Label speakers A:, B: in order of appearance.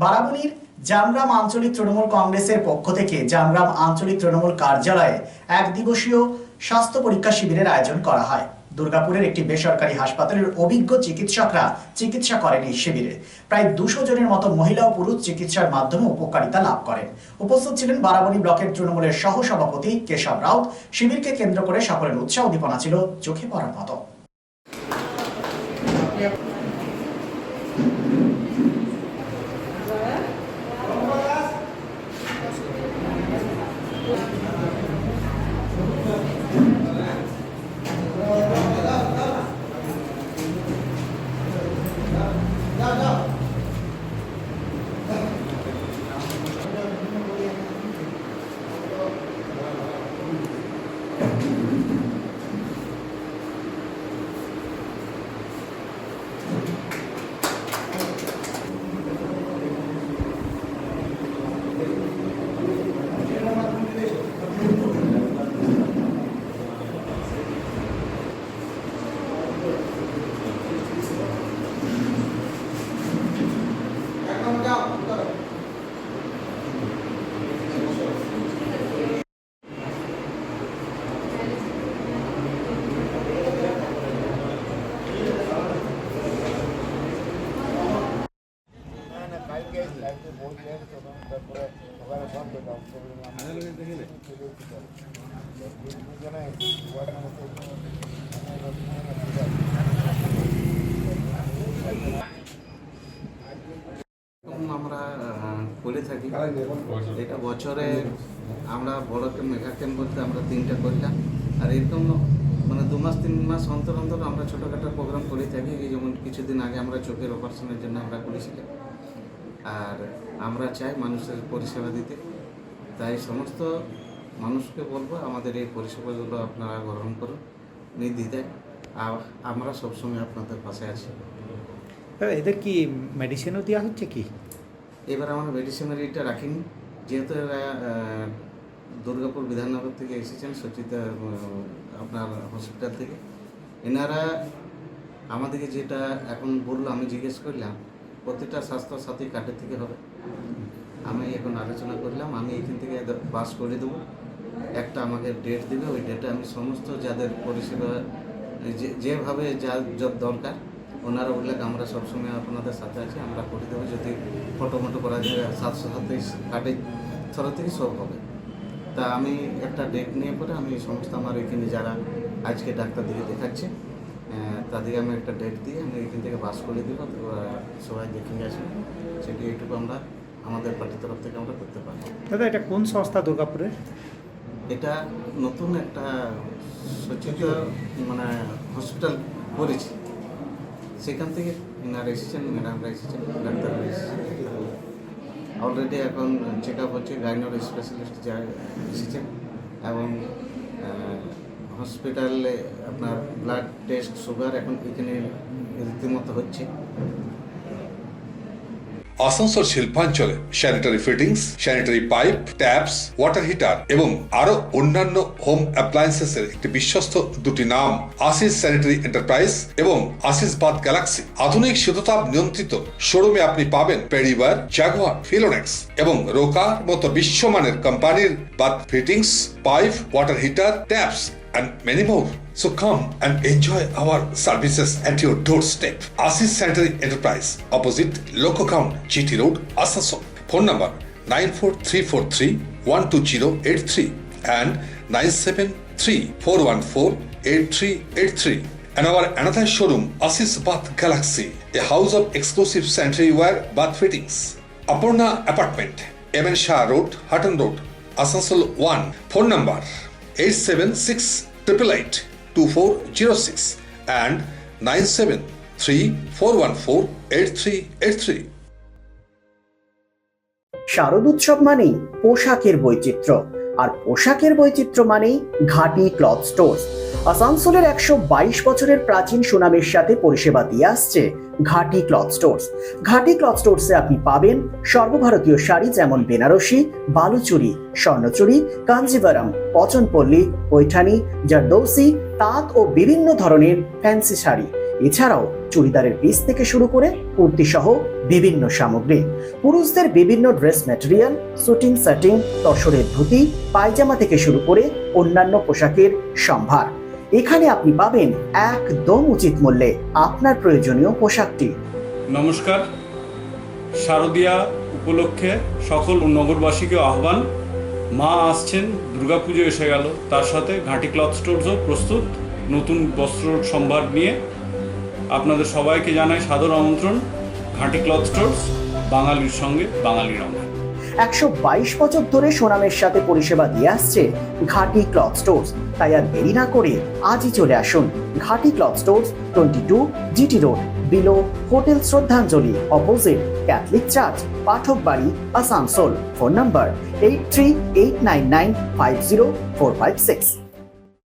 A: বারাবণীর জামগ্রাম আঞ্চলিক তৃণমূল কংগ্রেসের পক্ষ থেকে জামগ্রাম আঞ্চলিক তৃণমূল কার্যালয়ে এক দিবসীয় স্বাস্থ্য পরীক্ষা শিবিরের আয়োজন করা হয়। দুর্গাপুরের একটি বেসরকারি হাসপাতালের অভিজ্ঞ চিকিৎসকরা চিকিৎসা করেন এই শিবিরে। প্রায় 200 জনের মতো মহিলা ও পুরুষ চিকিৎসার মাধ্যমে উপকারিতা লাভ করেন। উপস্থিত ছিলেন বারাবণী ব্লকের তৃণমূলের সহ সভাপতি কেশব রাউত। শিবিরকে কেন্দ্র করে সকলের উৎসাহ উদ্দীপনা ছিল চোখে পড়ার মতো।
B: আমরা করে থাকি এটা বছরে আমরা বড় মেগা ক্যাম্প বলতে আমরা 3টা করলাম, আর এরকম মানে 2 মাস 3 মাস অন্তর অন্তর আমরা ছোটোখাটো প্রোগ্রাম করে থাকি। যেমন কিছুদিন আগে আমরা চোখের অপারেশনের জন্য আমরা করেছিলাম, আর আমরা চাই মানুষের পরিষেবা দিতে। তাই সমস্ত মানুষকে বলবো আমাদের এই পরিষেবাগুলো আপনারা গ্রহণ করুন নির্দ্বিধায়, আর আমরা সবসময় আপনাদের পাশে আছি।
C: এদের কি মেডিসিনও দেওয়া হচ্ছে কি?
B: এবার আমরা মেডিসিনারিটা রাখিনি, যেহেতু এরা দুর্গাপুর বিধাননগর থেকে এসেছেন সচিতা আপনার হসপিটাল থেকে। এনারা আমাদেরকে যেটা এখন বললো, আমি জিজ্ঞেস করলাম প্রতিটা স্বাস্থ্যসাথী কার্ডের থেকে হবে। আমি এখন আলোচনা করলাম, আমি এখান থেকে পাস করে দেবো। একটা আমাকে ডেট দেবে, ওই ডেটে আমি সমস্ত যাদের পরিষেবা যেভাবে যা দরকার ওনারা বললেন আমরা সবসময় আপনাদের সাথে আছি, আমরা করে দেবো। যদি ফটো করা যায় 727 কার্ডের থ্রু থেকে সব হবে। তা আমি একটা ডেট নিয়ে পরে আমি সমস্ত আমার এখানে যারা আজকে ডাক্তারদিকে দেখাচ্ছে তাদেরকে আমি একটা ডেট দিয়ে আমি এখান থেকে বাস করে দেবো, সবাই দেখে আসবে। সেটি এইটুকু আমরা আমাদের পার্টির তরফ থেকে আমরা করতে পারি।
C: দাদা, এটা কোন সংস্থা দুর্গাপুরের?
B: এটা নতুন একটা সচিত মানে হসপিটাল করেছি, সেখান থেকে এনারা এসেছেন, ম্যাডামরা এসেছেন, ডাক্তাররা এসেছেন। অলরেডি এখন চেক আপ হচ্ছে, গাইনোর স্পেশালিস্ট যা এসেছেন, এবং হসপিটালে আপনার ব্লাড টেস্ট, সুগার এখন এখানে রীতিমতো হচ্ছে।
D: আসানসোল শিল্পাঞ্চলে sanitary fittings, sanitary pipe, taps, water heater এবং আরো অন্যান্য হোম অ্যাপ্লায়েন্সেসের একটি বিশ্বস্ত দুটি নাম আশিস স্যানিটারি এন্টারপ্রাইজ এবং আশিস বাথ গ্যালাক্সি। আধুনিক শীততাপ নিয়ন্ত্রিত শোরুমে আপনি পাবেন পেরিওয়ার, জাগুয়ার, ফিলোনেক্স এবং রোকার মতো বিশ্বমানের কোম্পানির bath fittings, pipe, water heater, taps and many more. So come and enjoy our services at your doorstep. Asis Sanitary Enterprise, opposite Loco Ground, GT Road, Asansol. Phone number 94343-12083 and 973-414-8383. And our another showroom, Asis Bath Galaxy, a house of exclusive sanitary ware bath fittings. Aparna Apartment, MN Shah Road, Hutton Road, Asansol 1. Phone number 876-888-2406 and 973-414-8383.
A: শারদ উৎসব মানেই পোশাকের বৈচিত্র্য, আর পোশাকের বৈচিত্র্য মানেই ঘাটি cloth stores. আসানসোলের 122 বছরের প্রাচীন সুনামের সাথে পরিষেবা দিয়ে আসছে ঘাটি ক্লথ স্টোর্স। ঘাটি ক্লথ স্টোর্সে আপনি পাবেন সর্বভারতীয় শাড়ি যেমন বেনারসি, বালুচুরি, স্বর্ণচুরি, কাঞ্জিভারাম, পচনপল্লী, পৈঠানি, জারদৌসি, তাঁত ও বিভিন্ন ধরনের ফ্যান্সি শাড়ি। এছাড়াও চুড়িদারের পিস থেকে শুরু করে কুর্তি সহ বিভিন্ন সামগ্রী, পুরুষদের বিভিন্ন ড্রেস ম্যাটেরিয়াল, শুটিং শার্টিং, তসরের ধুতি, পায়জামা থেকে শুরু করে অন্যান্য পোশাকের সম্ভার। এখানে আপনি পাবেন একদম উচিত মূল্যে আপনার প্রয়োজনীয় পোশাকটি।
E: নমস্কার, শারদীয়া উপলক্ষে সকল নগরবাসীকে আহ্বান। মা আসছেন, দুর্গাপুজো এসে গেল, তার সাথে ঘাটি ক্লথ স্টোরসও প্রস্তুত নতুন বস্ত্র সম্ভার নিয়ে। আপনাদের সবাইকে জানাই সাদর আমন্ত্রণ। ঘাটি ক্লথ স্টোরস, বাঙালির সঙ্গে বাঙালির অঙ্গ।
A: 122 বছর ধরে সুনামের সাথে পরিষেবা দিয়ে আসছে ঘাটি ক্লথ স্টোরস। তাই আর দেরি না করে আজই চলে আসুন ঘাটি cloth stores, 22 GT road, below hotel শ্রদ্ধাঞ্জলি, অপোজিট ক্যাথলিক চার্চ, পাঠক বাড়ি, আসানসোল। Phone number 8389950456।